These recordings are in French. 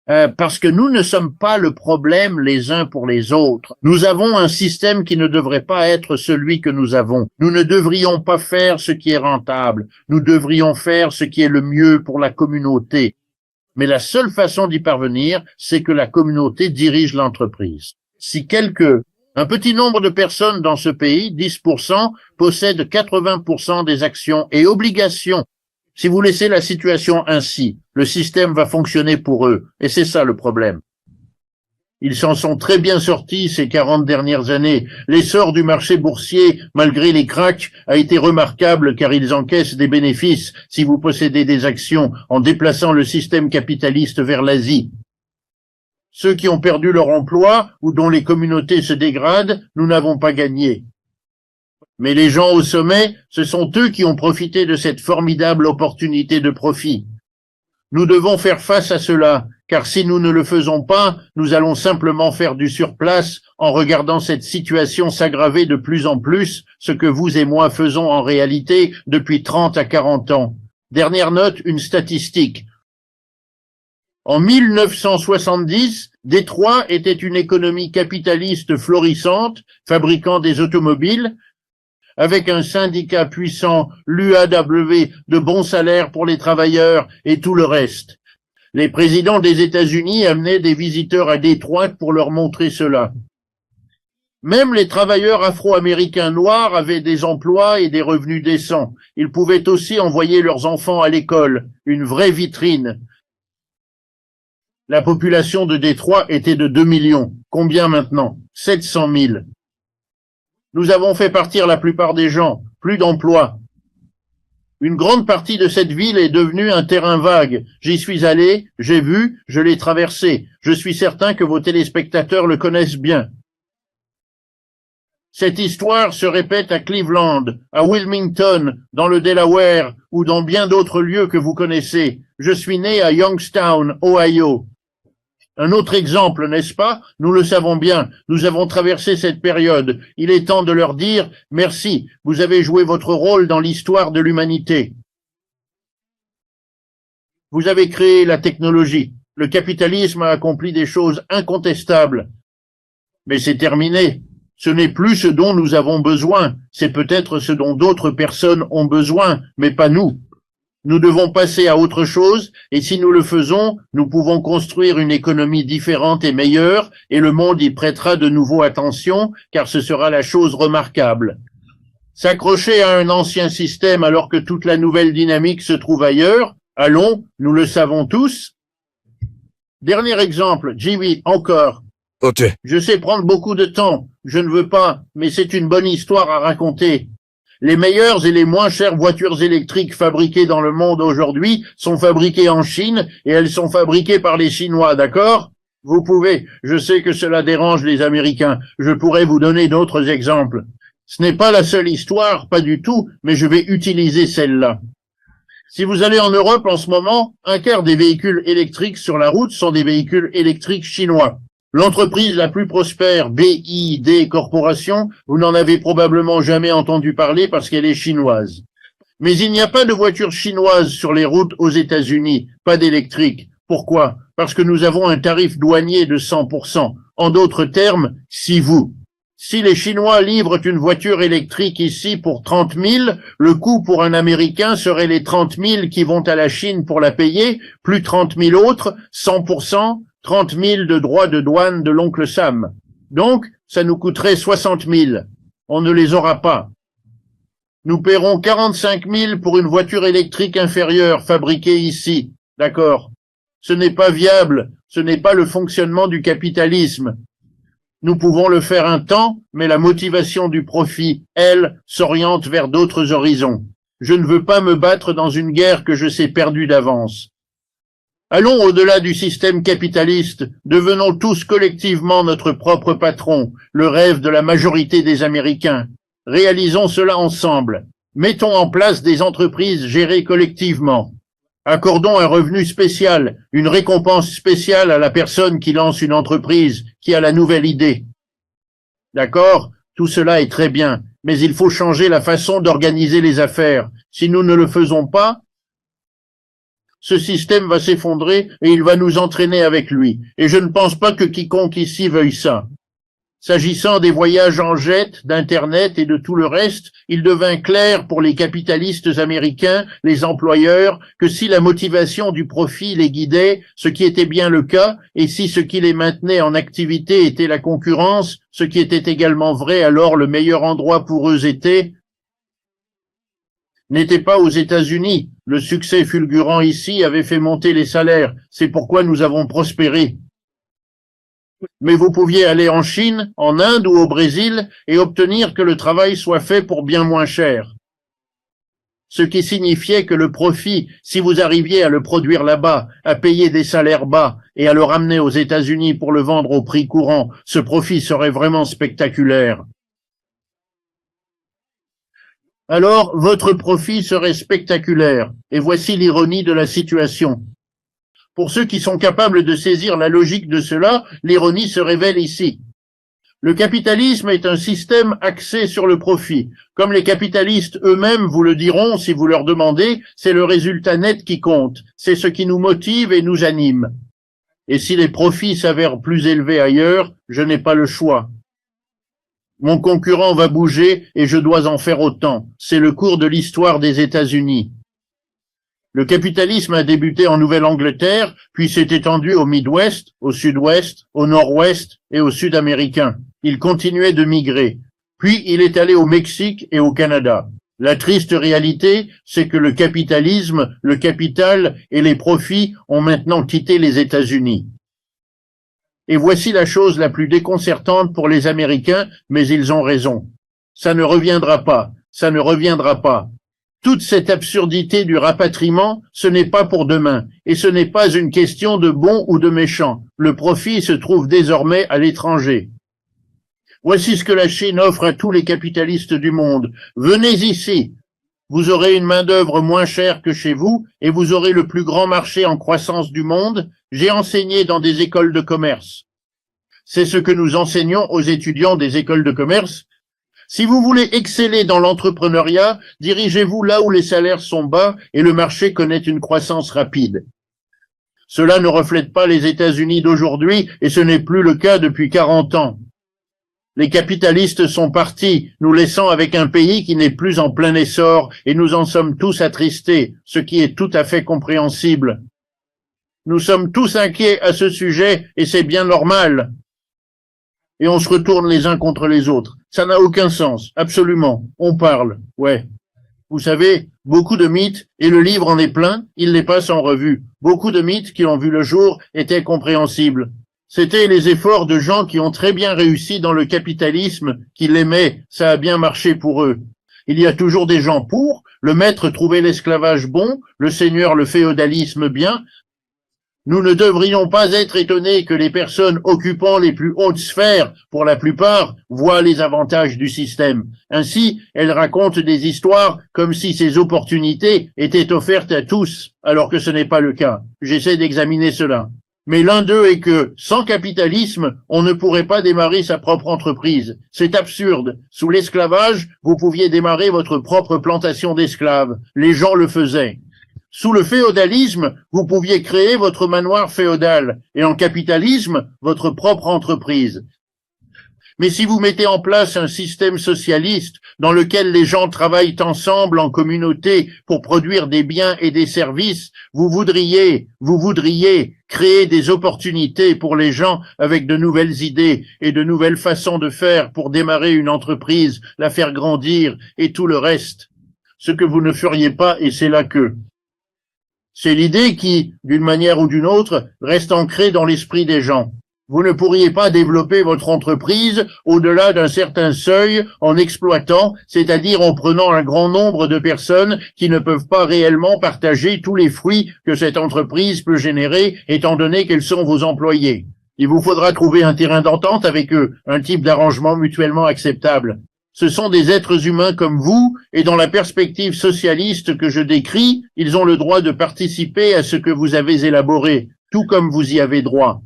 parce que nous ne sommes pas le problème les uns pour les autres. Nous avons un système qui ne devrait pas être celui que nous avons. Nous ne devrions pas faire ce qui est rentable. Nous devrions faire ce qui est le mieux pour la communauté. Mais la seule façon d'y parvenir, c'est que la communauté dirige l'entreprise. Si un petit nombre de personnes dans ce pays, 10%, possèdent 80% des actions et obligations. Si vous laissez la situation ainsi, le système va fonctionner pour eux. Et c'est ça le problème. Ils s'en sont très bien sortis ces 40 dernières années. L'essor du marché boursier, malgré les cracks, a été remarquable car ils encaissent des bénéfices si vous possédez des actions en déplaçant le système capitaliste vers l'Asie. Ceux qui ont perdu leur emploi ou dont les communautés se dégradent, nous n'avons pas gagné. Mais les gens au sommet, ce sont eux qui ont profité de cette formidable opportunité de profit. Nous devons faire face à cela, car si nous ne le faisons pas, nous allons simplement faire du surplace en regardant cette situation s'aggraver de plus en plus, ce que vous et moi faisons en réalité depuis 30 à 40 ans. Dernière note, une statistique. En 1970, Détroit était une économie capitaliste florissante, fabriquant des automobiles, avec un syndicat puissant, l'UAW, de bons salaires pour les travailleurs et tout le reste. Les présidents des États-Unis amenaient des visiteurs à Détroit pour leur montrer cela. Même les travailleurs afro-américains noirs avaient des emplois et des revenus décents. Ils pouvaient aussi envoyer leurs enfants à l'école, une vraie vitrine. La population de Détroit était de 2 millions. Combien maintenant? 700 000. Nous avons fait partir la plupart des gens, plus d'emplois. Une grande partie de cette ville est devenue un terrain vague. J'y suis allé, j'ai vu, je l'ai traversé. Je suis certain que vos téléspectateurs le connaissent bien. Cette histoire se répète à Cleveland, à Wilmington, dans le Delaware ou dans bien d'autres lieux que vous connaissez. Je suis né à Youngstown, Ohio. Un autre exemple, n'est-ce pas? Nous le savons bien, nous avons traversé cette période. Il est temps de leur dire « Merci, vous avez joué votre rôle dans l'histoire de l'humanité. » Vous avez créé la technologie. Le capitalisme a accompli des choses incontestables. Mais c'est terminé. Ce n'est plus ce dont nous avons besoin. C'est peut-être ce dont d'autres personnes ont besoin, mais pas nous. Nous devons passer à autre chose, et si nous le faisons, nous pouvons construire une économie différente et meilleure, et le monde y prêtera de nouveau attention, car ce sera la chose remarquable. S'accrocher à un ancien système alors que toute la nouvelle dynamique se trouve ailleurs, allons, nous le savons tous. Dernier exemple, Jimmy, encore. Ok. Je sais prendre beaucoup de temps, je ne veux pas, mais c'est une bonne histoire à raconter. Les meilleures et les moins chères voitures électriques fabriquées dans le monde aujourd'hui sont fabriquées en Chine et elles sont fabriquées par les Chinois, d'accord? Vous pouvez, je sais que cela dérange les Américains, je pourrais vous donner d'autres exemples. Ce n'est pas la seule histoire, pas du tout, mais je vais utiliser celle-là. Si vous allez en Europe en ce moment, un quart des véhicules électriques sur la route sont des véhicules électriques chinois. L'entreprise la plus prospère, BYD Corporation, vous n'en avez probablement jamais entendu parler parce qu'elle est chinoise. Mais il n'y a pas de voitures chinoises sur les routes aux États-Unis, pas d'électrique. Pourquoi? Parce que nous avons un tarif douanier de 100%. En d'autres termes, si les Chinois livrent une voiture électrique ici pour 30 000, le coût pour un Américain serait les 30 000 qui vont à la Chine pour la payer, plus 30 000 autres, 100%, 30 000 de droits de douane de l'oncle Sam. Donc, ça nous coûterait 60 000. On ne les aura pas. Nous paierons 45 000 pour une voiture électrique inférieure fabriquée ici. D'accord. Ce n'est pas viable. Ce n'est pas le fonctionnement du capitalisme. Nous pouvons le faire un temps, mais la motivation du profit, elle, s'oriente vers d'autres horizons. Je ne veux pas me battre dans une guerre que je sais perdue d'avance. Allons au-delà du système capitaliste, devenons tous collectivement notre propre patron, le rêve de la majorité des Américains. Réalisons cela ensemble. Mettons en place des entreprises gérées collectivement. Accordons un revenu spécial, une récompense spéciale à la personne qui lance une entreprise, qui a la nouvelle idée. D'accord? Tout cela est très bien, mais il faut changer la façon d'organiser les affaires. Si nous ne le faisons pas, ce système va s'effondrer et il va nous entraîner avec lui. Et je ne pense pas que quiconque ici veuille ça. S'agissant des voyages en jet, d'Internet et de tout le reste, il devint clair pour les capitalistes américains, les employeurs, que si la motivation du profit les guidait, ce qui était bien le cas, et si ce qui les maintenait en activité était la concurrence, ce qui était également vrai, alors le meilleur endroit pour eux n'était pas aux États-Unis. Le succès fulgurant ici avait fait monter les salaires. C'est pourquoi nous avons prospéré. Mais vous pouviez aller en Chine, en Inde ou au Brésil et obtenir que le travail soit fait pour bien moins cher. Ce qui signifiait que le profit, si vous arriviez à le produire là-bas, à payer des salaires bas et à le ramener aux États-Unis pour le vendre au prix courant, ce profit serait vraiment spectaculaire. Alors, votre profit serait spectaculaire. Et voici l'ironie de la situation. Pour ceux qui sont capables de saisir la logique de cela, l'ironie se révèle ici. Le capitalisme est un système axé sur le profit. Comme les capitalistes eux-mêmes vous le diront si vous leur demandez, c'est le résultat net qui compte. C'est ce qui nous motive et nous anime. Et si les profits s'avèrent plus élevés ailleurs, je n'ai pas le choix. Mon concurrent va bouger et je dois en faire autant. C'est le cours de l'histoire des États-Unis. Le capitalisme a débuté en Nouvelle-Angleterre, puis s'est étendu au Midwest, au Sud-Ouest, au Nord-Ouest et au Sud-Américain. Il continuait de migrer. Puis il est allé au Mexique et au Canada. La triste réalité, c'est que le capitalisme, le capital et les profits ont maintenant quitté les États-Unis. Et voici la chose la plus déconcertante pour les Américains, mais ils ont raison. Ça ne reviendra pas, ça ne reviendra pas. Toute cette absurdité du rapatriement, ce n'est pas pour demain, et ce n'est pas une question de bon ou de méchant. Le profit se trouve désormais à l'étranger. Voici ce que la Chine offre à tous les capitalistes du monde. Venez ici. Vous aurez une main-d'œuvre moins chère que chez vous, et vous aurez le plus grand marché en croissance du monde. J'ai enseigné dans des écoles de commerce. C'est ce que nous enseignons aux étudiants des écoles de commerce. Si vous voulez exceller dans l'entrepreneuriat, dirigez-vous là où les salaires sont bas et le marché connaît une croissance rapide. Cela ne reflète pas les États-Unis d'aujourd'hui et ce n'est plus le cas depuis 40 ans. Les capitalistes sont partis, nous laissant avec un pays qui n'est plus en plein essor et nous en sommes tous attristés, ce qui est tout à fait compréhensible. Nous sommes tous inquiets à ce sujet et c'est bien normal. Et on se retourne les uns contre les autres. Ça n'a aucun sens, absolument. On parle, ouais. Vous savez, beaucoup de mythes, et le livre en est plein, il les passe en revue. Beaucoup de mythes qui ont vu le jour étaient compréhensibles. C'étaient les efforts de gens qui ont très bien réussi dans le capitalisme, qui l'aimaient, ça a bien marché pour eux. Il y a toujours des gens pour, le maître trouvait l'esclavage bon, le seigneur le féodalisme bien. Nous ne devrions pas être étonnés que les personnes occupant les plus hautes sphères, pour la plupart, voient les avantages du système. Ainsi, elles racontent des histoires comme si ces opportunités étaient offertes à tous, alors que ce n'est pas le cas. J'essaie d'examiner cela. Mais l'un d'eux est que, sans capitalisme, on ne pourrait pas démarrer sa propre entreprise. C'est absurde. Sous l'esclavage, vous pouviez démarrer votre propre plantation d'esclaves. Les gens le faisaient. Sous le féodalisme, vous pouviez créer votre manoir féodal, et en capitalisme, votre propre entreprise. Mais si vous mettez en place un système socialiste dans lequel les gens travaillent ensemble en communauté pour produire des biens et des services, vous voudriez créer des opportunités pour les gens avec de nouvelles idées et de nouvelles façons de faire pour démarrer une entreprise, la faire grandir et tout le reste. Ce que vous ne feriez pas, et c'est là que... C'est l'idée qui, d'une manière ou d'une autre, reste ancrée dans l'esprit des gens. Vous ne pourriez pas développer votre entreprise au-delà d'un certain seuil en exploitant, c'est-à-dire en prenant un grand nombre de personnes qui ne peuvent pas réellement partager tous les fruits que cette entreprise peut générer, étant donné qu'elles sont vos employés. Il vous faudra trouver un terrain d'entente avec eux, un type d'arrangement mutuellement acceptable. Ce sont des êtres humains comme vous, et dans la perspective socialiste que je décris, ils ont le droit de participer à ce que vous avez élaboré, tout comme vous y avez droit.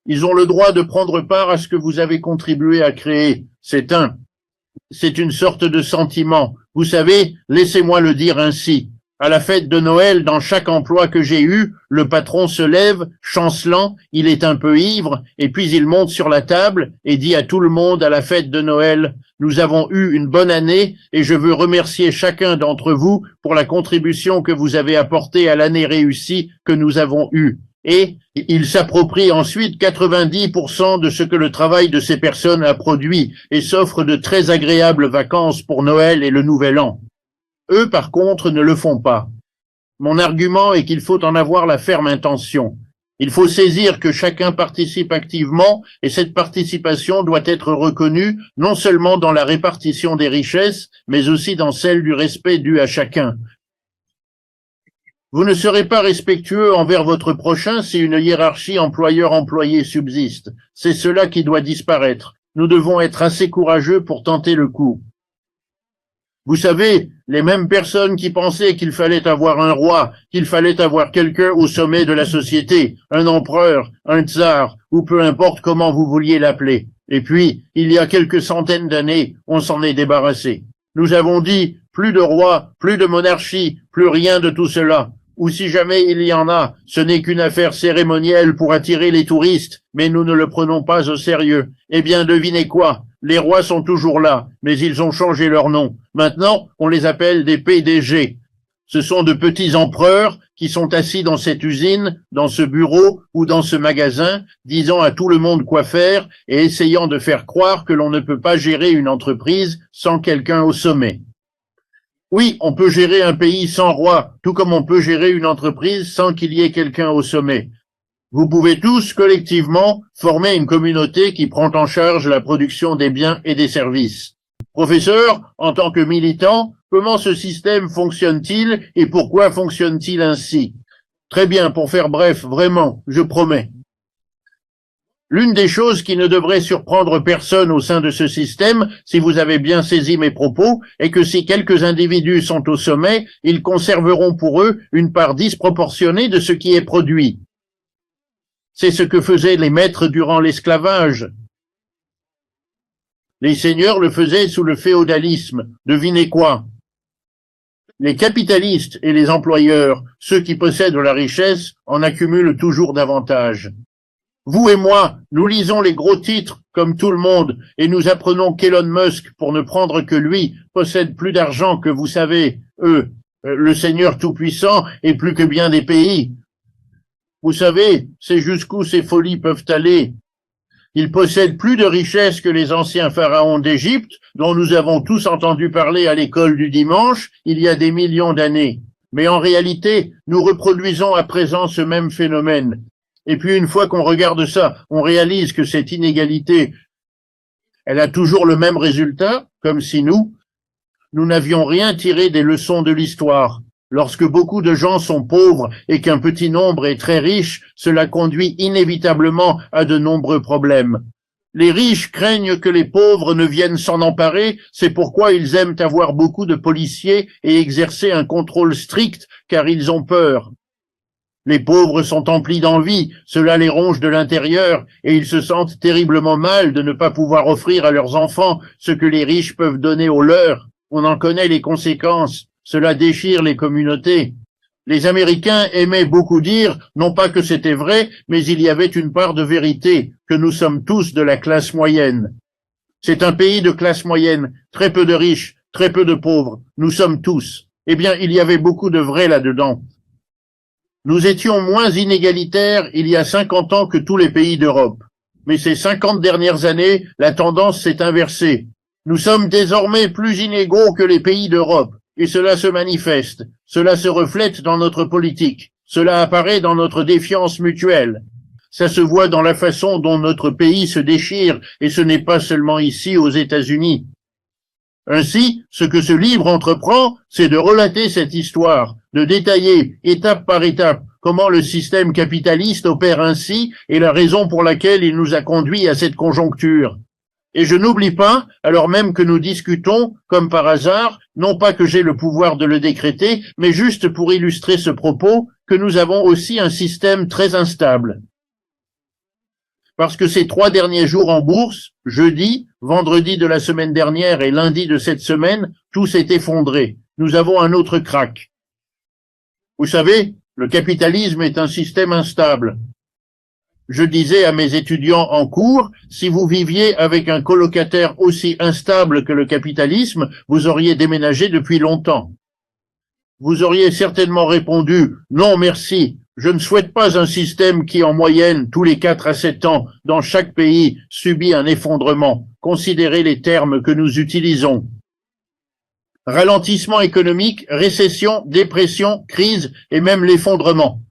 Ils ont le droit de prendre part à ce que vous avez contribué à créer. C'est une sorte de sentiment. Vous savez, laissez-moi le dire ainsi. À la fête de Noël, dans chaque emploi que j'ai eu, le patron se lève, chancelant, il est un peu ivre, et puis il monte sur la table et dit à tout le monde à la fête de Noël, nous avons eu une bonne année et je veux remercier chacun d'entre vous pour la contribution que vous avez apportée à l'année réussie que nous avons eue. Et il s'approprie ensuite 90% de ce que le travail de ces personnes a produit et s'offre de très agréables vacances pour Noël et le Nouvel An. Eux, par contre, ne le font pas. Mon argument est qu'il faut en avoir la ferme intention. Il faut saisir que chacun participe activement et cette participation doit être reconnue non seulement dans la répartition des richesses, mais aussi dans celle du respect dû à chacun. Vous ne serez pas respectueux envers votre prochain si une hiérarchie employeur-employé subsiste. C'est cela qui doit disparaître. Nous devons être assez courageux pour tenter le coup. Vous savez, les mêmes personnes qui pensaient qu'il fallait avoir un roi, qu'il fallait avoir quelqu'un au sommet de la société, un empereur, un tsar, ou peu importe comment vous vouliez l'appeler. Et puis, il y a quelques centaines d'années, on s'en est débarrassé. Nous avons dit, plus de roi, plus de monarchie, plus rien de tout cela. Ou si jamais il y en a, ce n'est qu'une affaire cérémonielle pour attirer les touristes, mais nous ne le prenons pas au sérieux. Eh bien, devinez quoi? Les rois sont toujours là, mais ils ont changé leur nom. Maintenant, on les appelle des PDG. Ce sont de petits empereurs qui sont assis dans cette usine, dans ce bureau ou dans ce magasin, disant à tout le monde quoi faire et essayant de faire croire que l'on ne peut pas gérer une entreprise sans quelqu'un au sommet. Oui, on peut gérer un pays sans roi, tout comme on peut gérer une entreprise sans qu'il y ait quelqu'un au sommet. Vous pouvez tous, collectivement, former une communauté qui prend en charge la production des biens et des services. Professeur, en tant que militant, comment ce système fonctionne-t-il et pourquoi fonctionne-t-il ainsi? Très bien, pour faire bref, vraiment, je promets. L'une des choses qui ne devrait surprendre personne au sein de ce système, si vous avez bien saisi mes propos, est que si quelques individus sont au sommet, ils conserveront pour eux une part disproportionnée de ce qui est produit. C'est ce que faisaient les maîtres durant l'esclavage. Les seigneurs le faisaient sous le féodalisme. Devinez quoi? Les capitalistes et les employeurs, ceux qui possèdent la richesse, en accumulent toujours davantage. Vous et moi, nous lisons les gros titres comme tout le monde et nous apprenons qu'Elon Musk, pour ne prendre que lui, possède plus d'argent que vous savez, le Seigneur Tout-Puissant et plus que bien des pays. Vous savez, c'est jusqu'où ces folies peuvent aller. Il possède plus de richesses que les anciens pharaons d'Égypte, dont nous avons tous entendu parler à l'école du dimanche il y a des millions d'années. Mais en réalité, nous reproduisons à présent ce même phénomène. Et puis une fois qu'on regarde ça, on réalise que cette inégalité, elle a toujours le même résultat, comme si nous n'avions rien tiré des leçons de l'histoire. Lorsque beaucoup de gens sont pauvres et qu'un petit nombre est très riche, cela conduit inévitablement à de nombreux problèmes. Les riches craignent que les pauvres ne viennent s'en emparer, c'est pourquoi ils aiment avoir beaucoup de policiers et exercer un contrôle strict, car ils ont peur. Les pauvres sont emplis d'envie, cela les ronge de l'intérieur, et ils se sentent terriblement mal de ne pas pouvoir offrir à leurs enfants ce que les riches peuvent donner aux leurs. On en connaît les conséquences, cela déchire les communautés. Les Américains aimaient beaucoup dire, non pas que c'était vrai, mais il y avait une part de vérité, que nous sommes tous de la classe moyenne. C'est un pays de classe moyenne, très peu de riches, très peu de pauvres, nous sommes tous. Eh bien, il y avait beaucoup de vrai là-dedans. Nous étions moins inégalitaires il y a 50 ans que tous les pays d'Europe. Mais ces 50 dernières années, la tendance s'est inversée. Nous sommes désormais plus inégaux que les pays d'Europe. Et cela se manifeste. Cela se reflète dans notre politique. Cela apparaît dans notre défiance mutuelle. Ça se voit dans la façon dont notre pays se déchire, et ce n'est pas seulement ici aux États-Unis. Ainsi, ce que ce livre entreprend, c'est de relater cette histoire, de détailler, étape par étape, comment le système capitaliste opère ainsi et la raison pour laquelle il nous a conduits à cette conjoncture. Et je n'oublie pas, alors même que nous discutons, comme par hasard, non pas que j'ai le pouvoir de le décréter, mais juste pour illustrer ce propos, que nous avons aussi un système très instable. parce que ces 3 derniers jours en bourse, jeudi, vendredi de la semaine dernière et lundi de cette semaine, tout s'est effondré. Nous avons un autre krach. Vous savez, le capitalisme est un système instable. Je disais à mes étudiants en cours, si vous viviez avec un colocataire aussi instable que le capitalisme, vous auriez déménagé depuis longtemps. Vous auriez certainement répondu « Non, merci, je ne souhaite pas un système qui, en moyenne, tous les 4 à 7 ans, dans chaque pays, subit un effondrement. Considérez les termes que nous utilisons. Ralentissement économique, récession, dépression, crise et même l'effondrement.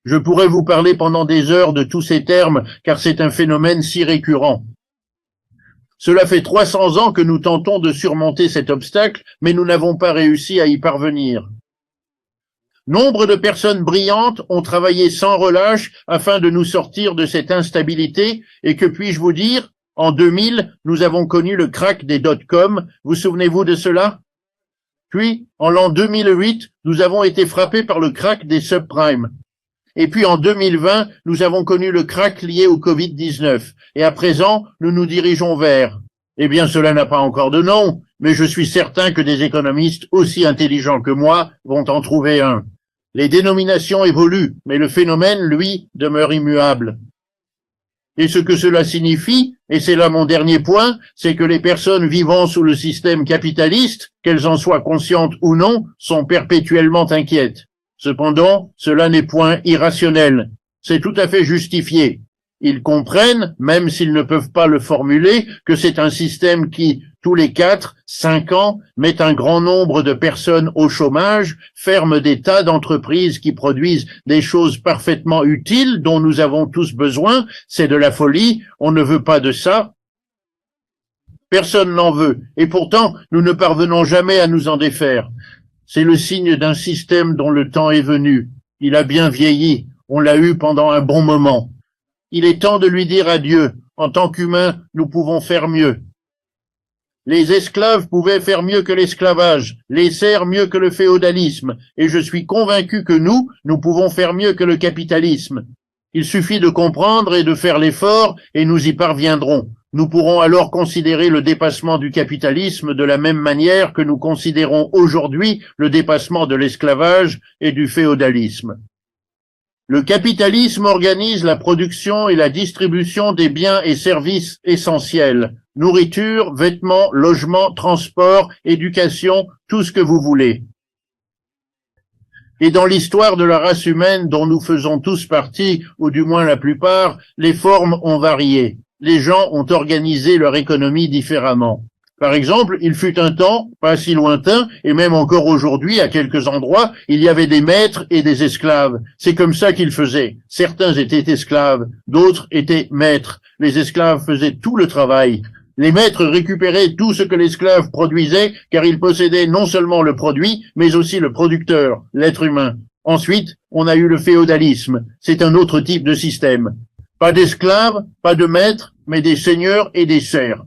Je pourrais vous parler pendant des heures de tous ces termes, car c'est un phénomène si récurrent. Cela fait 300 ans que nous tentons de surmonter cet obstacle, mais nous n'avons pas réussi à y parvenir. Nombre de personnes brillantes ont travaillé sans relâche afin de nous sortir de cette instabilité, et que puis-je vous dire, en 2000, nous avons connu le krach des dot-com, vous souvenez-vous de cela? Puis, en l'an 2008, nous avons été frappés par le krach des subprimes. Et puis en 2020, nous avons connu le krach lié au Covid-19. Et à présent, nous nous dirigeons vers. Eh bien, cela n'a pas encore de nom, mais je suis certain que des économistes aussi intelligents que moi vont en trouver un. Les dénominations évoluent, mais le phénomène, lui, demeure immuable. Et ce que cela signifie, et c'est là mon dernier point, c'est que les personnes vivant sous le système capitaliste, qu'elles en soient conscientes ou non, sont perpétuellement inquiètes. Cependant, cela n'est point irrationnel. C'est tout à fait justifié. Ils comprennent, même s'ils ne peuvent pas le formuler, que c'est un système qui, tous les 4, 5 ans, met un grand nombre de personnes au chômage, ferme des tas d'entreprises qui produisent des choses parfaitement utiles dont nous avons tous besoin. C'est de la folie, on ne veut pas de ça. Personne n'en veut, et pourtant, nous ne parvenons jamais à nous en défaire. C'est le signe d'un système dont le temps est venu. Il a bien vieilli, on l'a eu pendant un bon moment. Il est temps de lui dire adieu. En tant qu'humains, nous pouvons faire mieux. Les esclaves pouvaient faire mieux que l'esclavage, les serfs mieux que le féodalisme, et je suis convaincu que nous pouvons faire mieux que le capitalisme. Il suffit de comprendre et de faire l'effort, et nous y parviendrons. Nous pourrons alors considérer le dépassement du capitalisme de la même manière que nous considérons aujourd'hui le dépassement de l'esclavage et du féodalisme. Le capitalisme organise la production et la distribution des biens et services essentiels, nourriture, vêtements, logements, transport, éducation, tout ce que vous voulez. Et dans l'histoire de la race humaine dont nous faisons tous partie, ou du moins la plupart, les formes ont varié. Les gens ont organisé leur économie différemment. Par exemple, il fut un temps, pas si lointain, et même encore aujourd'hui, à quelques endroits, il y avait des maîtres et des esclaves. C'est comme ça qu'ils faisaient. Certains étaient esclaves, d'autres étaient maîtres. Les esclaves faisaient tout le travail. Les maîtres récupéraient tout ce que l'esclave produisait, car il possédait non seulement le produit, mais aussi le producteur, l'être humain. Ensuite, on a eu le féodalisme. C'est un autre type de système. Pas d'esclaves, pas de maîtres, mais des seigneurs et des serfs.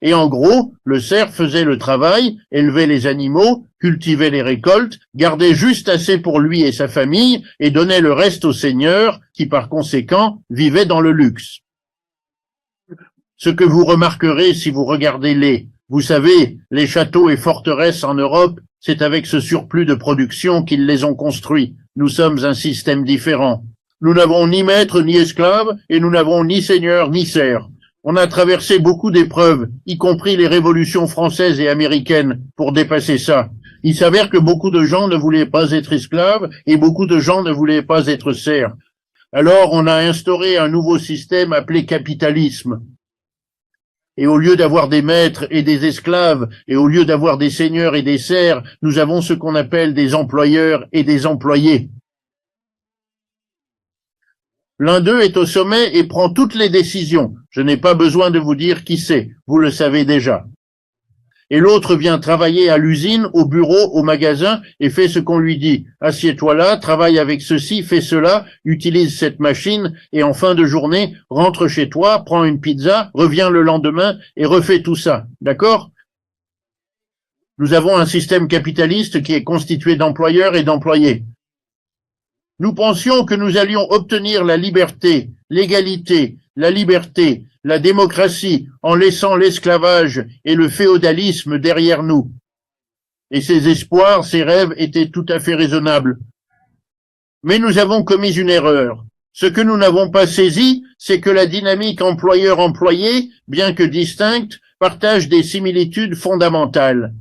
Et en gros, le serf faisait le travail, élevait les animaux, cultivait les récoltes, gardait juste assez pour lui et sa famille, et donnait le reste au seigneur, qui par conséquent vivait dans le luxe. Ce que vous remarquerez si vous regardez vous savez, les châteaux et forteresses en Europe, c'est avec ce surplus de production qu'ils les ont construits. Nous sommes un système différent. Nous n'avons ni maître ni esclave, et nous n'avons ni seigneur ni serf. On a traversé beaucoup d'épreuves, y compris les révolutions françaises et américaines, pour dépasser ça. Il s'avère que beaucoup de gens ne voulaient pas être esclaves et beaucoup de gens ne voulaient pas être serfs. Alors on a instauré un nouveau système appelé capitalisme. Et au lieu d'avoir des maîtres et des esclaves, et au lieu d'avoir des seigneurs et des serfs, nous avons ce qu'on appelle des employeurs et des employés. L'un d'eux est au sommet et prend toutes les décisions. Je n'ai pas besoin de vous dire qui c'est, vous le savez déjà. Et l'autre vient travailler à l'usine, au bureau, au magasin et fait ce qu'on lui dit. Assieds-toi là, travaille avec ceci, fais cela, utilise cette machine et en fin de journée, rentre chez toi, prends une pizza, reviens le lendemain et refais tout ça. D'accord ? Nous avons un système capitaliste qui est constitué d'employeurs et d'employés. Nous pensions que nous allions obtenir la liberté, l'égalité, la liberté, la démocratie en laissant l'esclavage et le féodalisme derrière nous. Et ces espoirs, ces rêves étaient tout à fait raisonnables. Mais nous avons commis une erreur. Ce que nous n'avons pas saisi, c'est que la dynamique employeur-employé, bien que distincte, partage des similitudes fondamentales.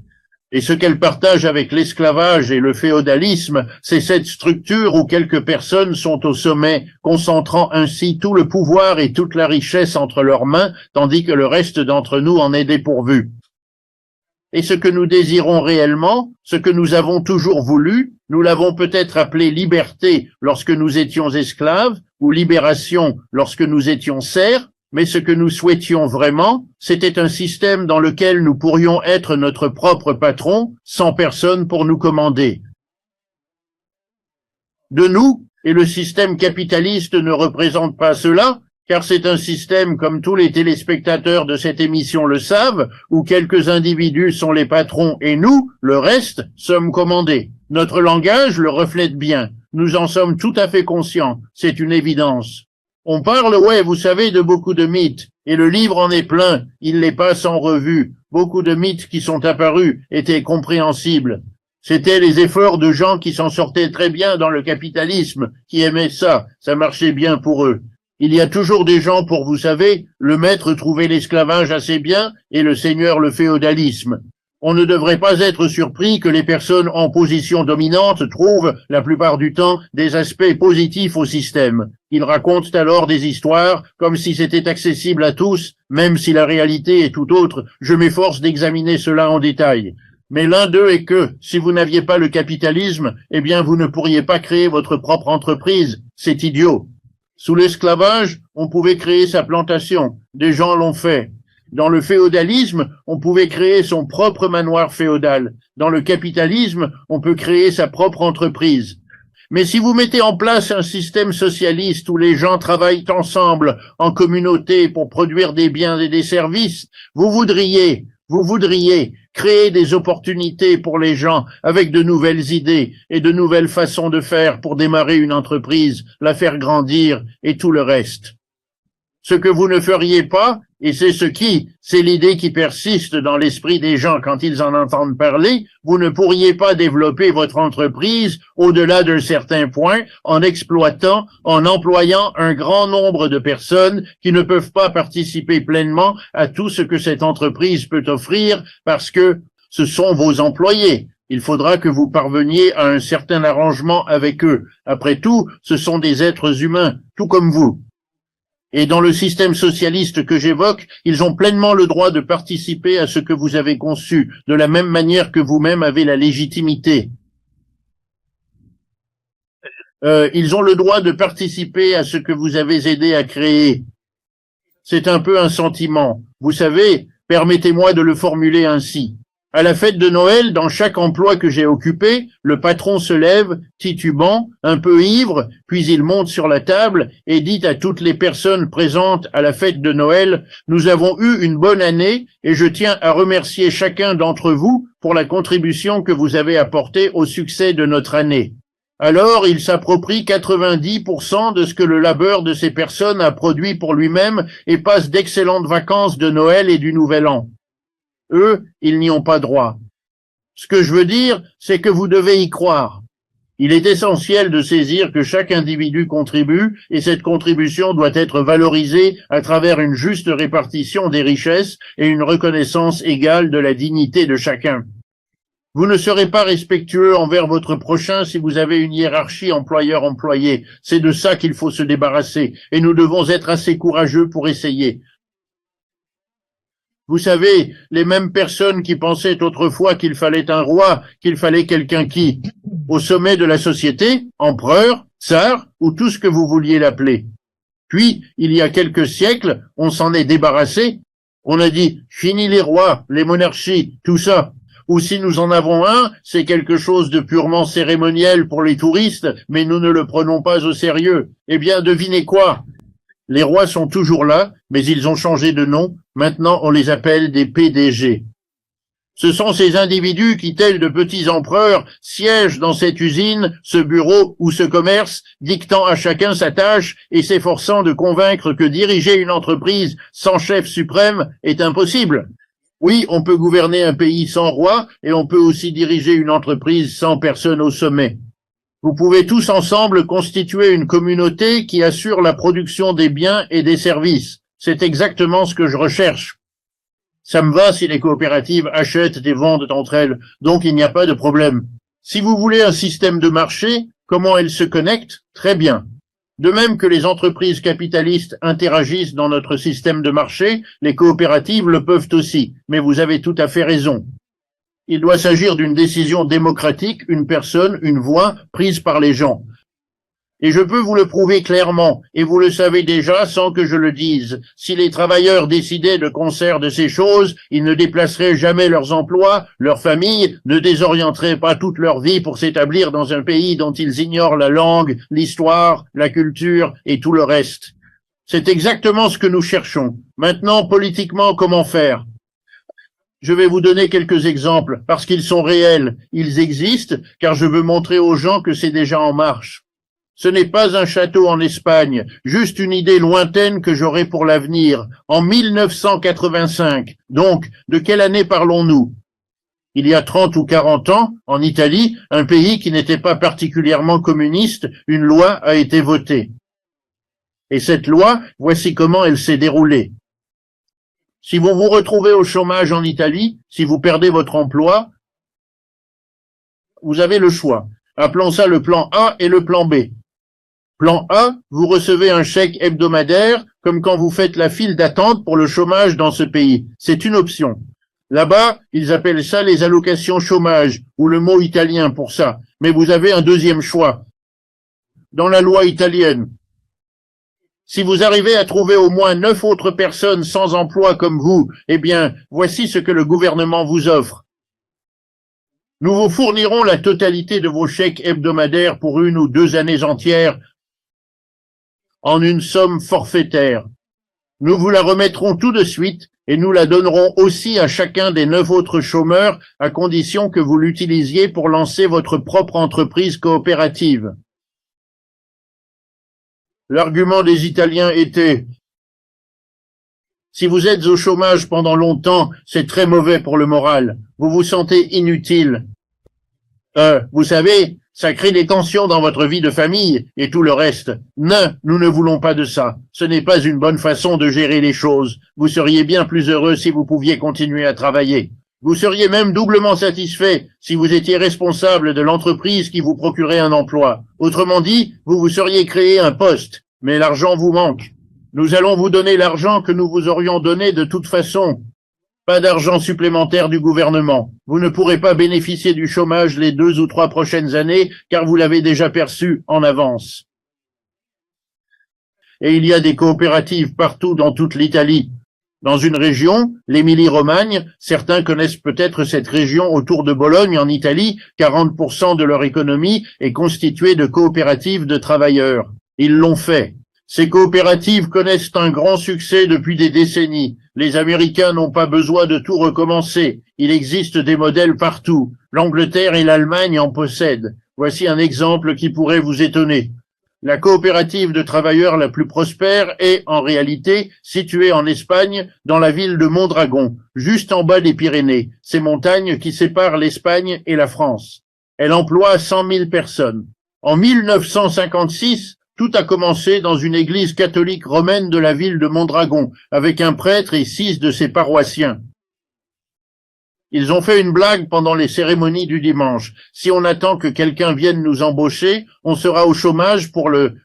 Et ce qu'elle partage avec l'esclavage et le féodalisme, c'est cette structure où quelques personnes sont au sommet, concentrant ainsi tout le pouvoir et toute la richesse entre leurs mains, tandis que le reste d'entre nous en est dépourvu. Et ce que nous désirons réellement, ce que nous avons toujours voulu, nous l'avons peut-être appelé liberté lorsque nous étions esclaves, ou libération lorsque nous étions serfs, mais ce que nous souhaitions vraiment, c'était un système dans lequel nous pourrions être notre propre patron, sans personne pour nous commander. De nous, et le système capitaliste ne représente pas cela, car c'est un système, comme tous les téléspectateurs de cette émission le savent, où quelques individus sont les patrons et nous, le reste, sommes commandés. Notre langage le reflète bien. Nous en sommes tout à fait conscients. C'est une évidence. On parle, ouais, vous savez, de beaucoup de mythes, et le livre en est plein, il les passe en revue. Beaucoup de mythes qui sont apparus étaient compréhensibles. C'étaient les efforts de gens qui s'en sortaient très bien dans le capitalisme, qui aimaient ça marchait bien pour eux. Il y a toujours des gens pour, vous savez, le maître trouvait l'esclavage assez bien et le seigneur le féodalisme. On ne devrait pas être surpris que les personnes en position dominante trouvent, la plupart du temps, des aspects positifs au système. Ils racontent alors des histoires comme si c'était accessible à tous, même si la réalité est tout autre. Je m'efforce d'examiner cela en détail. Mais l'un d'eux est que, si vous n'aviez pas le capitalisme, eh bien vous ne pourriez pas créer votre propre entreprise. C'est idiot. Sous l'esclavage, on pouvait créer sa plantation. Des gens l'ont fait. Dans le féodalisme, on pouvait créer son propre manoir féodal. Dans le capitalisme, on peut créer sa propre entreprise. Mais si vous mettez en place un système socialiste où les gens travaillent ensemble, en communauté, pour produire des biens et des services, vous voudriez créer des opportunités pour les gens avec de nouvelles idées et de nouvelles façons de faire pour démarrer une entreprise, la faire grandir et tout le reste. Ce que vous ne feriez pas, et c'est l'idée qui persiste dans l'esprit des gens quand ils en entendent parler, vous ne pourriez pas développer votre entreprise au-delà d'un certain point en employant un grand nombre de personnes qui ne peuvent pas participer pleinement à tout ce que cette entreprise peut offrir parce que ce sont vos employés. Il faudra que vous parveniez à un certain arrangement avec eux. Après tout, ce sont des êtres humains, tout comme vous. Et dans le système socialiste que j'évoque, ils ont pleinement le droit de participer à ce que vous avez conçu, de la même manière que vous-même avez la légitimité. Ils ont le droit de participer à ce que vous avez aidé à créer. C'est un peu un sentiment. Vous savez, permettez-moi de le formuler ainsi. À la fête de Noël, dans chaque emploi que j'ai occupé, le patron se lève, titubant, un peu ivre, puis il monte sur la table et dit à toutes les personnes présentes à la fête de Noël, « Nous avons eu une bonne année et je tiens à remercier chacun d'entre vous pour la contribution que vous avez apportée au succès de notre année. » Alors, il s'approprie 90% de ce que le labeur de ces personnes a produit pour lui-même et passe d'excellentes vacances de Noël et du Nouvel An. Eux, ils n'y ont pas droit. Ce que je veux dire, c'est que vous devez y croire. Il est essentiel de saisir que chaque individu contribue et cette contribution doit être valorisée à travers une juste répartition des richesses et une reconnaissance égale de la dignité de chacun. Vous ne serez pas respectueux envers votre prochain si vous avez une hiérarchie employeur-employé. C'est de ça qu'il faut se débarrasser et nous devons être assez courageux pour essayer. Vous savez, les mêmes personnes qui pensaient autrefois qu'il fallait un roi, qu'il fallait quelqu'un qui, au sommet de la société, empereur, tsar, ou tout ce que vous vouliez l'appeler. Puis, il y a quelques siècles, on s'en est débarrassé. On a dit, fini les rois, les monarchies, tout ça. Ou si nous en avons un, c'est quelque chose de purement cérémoniel pour les touristes, mais nous ne le prenons pas au sérieux. Eh bien, devinez quoi? Les rois sont toujours là, mais ils ont changé de nom. Maintenant, on les appelle des PDG. Ce sont ces individus qui, tels de petits empereurs, siègent dans cette usine, ce bureau ou ce commerce, dictant à chacun sa tâche et s'efforçant de convaincre que diriger une entreprise sans chef suprême est impossible. Oui, on peut gouverner un pays sans roi et on peut aussi diriger une entreprise sans personne au sommet. Vous pouvez tous ensemble constituer une communauté qui assure la production des biens et des services. C'est exactement ce que je recherche. Ça me va si les coopératives achètent et vendent entre elles, donc il n'y a pas de problème. Si vous voulez un système de marché, comment elles se connectent? Très bien. De même que les entreprises capitalistes interagissent dans notre système de marché, les coopératives le peuvent aussi, mais vous avez tout à fait raison. Il doit s'agir d'une décision démocratique, une personne, une voix prise par les gens. Et je peux vous le prouver clairement, et vous le savez déjà sans que je le dise. Si les travailleurs décidaient de concert de ces choses, ils ne déplaceraient jamais leurs emplois, leurs familles, ne désorienteraient pas toute leur vie pour s'établir dans un pays dont ils ignorent la langue, l'histoire, la culture et tout le reste. C'est exactement ce que nous cherchons. Maintenant, politiquement, comment faire? Je vais vous donner quelques exemples, parce qu'ils sont réels. Ils existent, car je veux montrer aux gens que c'est déjà en marche. Ce n'est pas un château en Espagne, juste une idée lointaine que j'aurai pour l'avenir. En 1985, donc, de quelle année parlons-nous? Il y a 30 ou 40 ans, en Italie, un pays qui n'était pas particulièrement communiste, une loi a été votée. Et cette loi, voici comment elle s'est déroulée. Si vous vous retrouvez au chômage en Italie, si vous perdez votre emploi, vous avez le choix. Appelons ça le plan A et le plan B. Plan A, vous recevez un chèque hebdomadaire, comme quand vous faites la file d'attente pour le chômage dans ce pays. C'est une option. Là-bas, ils appellent ça les allocations chômage, ou le mot italien pour ça. Mais vous avez un deuxième choix. Dans la loi italienne, si vous arrivez à trouver au moins 9 autres personnes sans emploi comme vous, eh bien, voici ce que le gouvernement vous offre. Nous vous fournirons la totalité de vos chèques hebdomadaires pour 1 ou 2 années entières en une somme forfaitaire. Nous vous la remettrons tout de suite et nous la donnerons aussi à chacun des 9 autres chômeurs à condition que vous l'utilisiez pour lancer votre propre entreprise coopérative. L'argument des Italiens était: si vous êtes au chômage pendant longtemps, c'est très mauvais pour le moral. Vous vous sentez inutile. Vous savez, ça crée des tensions dans votre vie de famille et tout le reste. Non, nous ne voulons pas de ça. Ce n'est pas une bonne façon de gérer les choses. Vous seriez bien plus heureux si vous pouviez continuer à travailler. Vous seriez même doublement satisfait si vous étiez responsable de l'entreprise qui vous procurait un emploi. Autrement dit, vous vous seriez créé un poste, mais l'argent vous manque. Nous allons vous donner l'argent que nous vous aurions donné de toute façon. Pas d'argent supplémentaire du gouvernement. Vous ne pourrez pas bénéficier du chômage les 2 ou 3 prochaines années, car vous l'avez déjà perçu en avance. Et il y a des coopératives partout dans toute l'Italie. Dans une région, l'Émilie-Romagne, certains connaissent peut-être cette région autour de Bologne en Italie, 40% de leur économie est constituée de coopératives de travailleurs. Ils l'ont fait. Ces coopératives connaissent un grand succès depuis des décennies. Les Américains n'ont pas besoin de tout recommencer. Il existe des modèles partout. L'Angleterre et l'Allemagne en possèdent. Voici un exemple qui pourrait vous étonner. La coopérative de travailleurs la plus prospère est, en réalité, située en Espagne, dans la ville de Mondragon, juste en bas des Pyrénées, ces montagnes qui séparent l'Espagne et la France. Elle emploie 100 000 personnes. En 1956, tout a commencé dans une église catholique romaine de la ville de Mondragon, avec un prêtre et 6 de ses paroissiens. Ils ont fait une blague pendant les cérémonies du dimanche. Si on attend que quelqu'un vienne nous embaucher, on sera au chômage pour le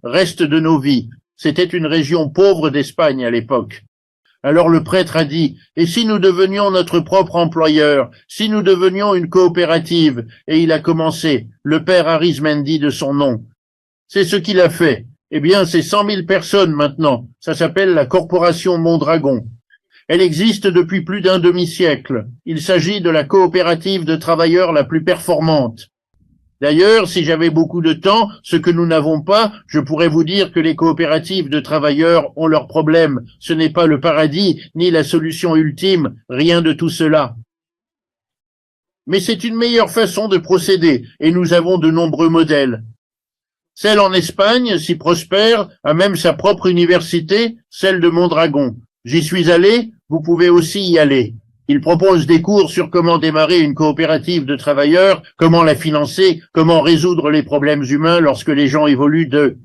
reste de nos vies. C'était une région pauvre d'Espagne à l'époque. Alors le prêtre a dit: « Et si nous devenions notre propre employeur, si nous devenions une coopérative ?» Et il a commencé, le père Arismendi de son nom. C'est ce qu'il a fait. Eh bien, c'est 100 000 personnes maintenant. Ça s'appelle la Corporation Mondragon. Elle existe depuis plus d'un demi-siècle. Il s'agit de la coopérative de travailleurs la plus performante. D'ailleurs, si j'avais beaucoup de temps, ce que nous n'avons pas, je pourrais vous dire que les coopératives de travailleurs ont leurs problèmes. Ce n'est pas le paradis, ni la solution ultime, rien de tout cela. Mais c'est une meilleure façon de procéder, et nous avons de nombreux modèles. Celle en Espagne, si prospère, a même sa propre université, celle de Mondragon. J'y suis allé, vous pouvez aussi y aller. Il propose des cours sur comment démarrer une coopérative de travailleurs, comment la financer, comment résoudre les problèmes humains lorsque les gens évoluent de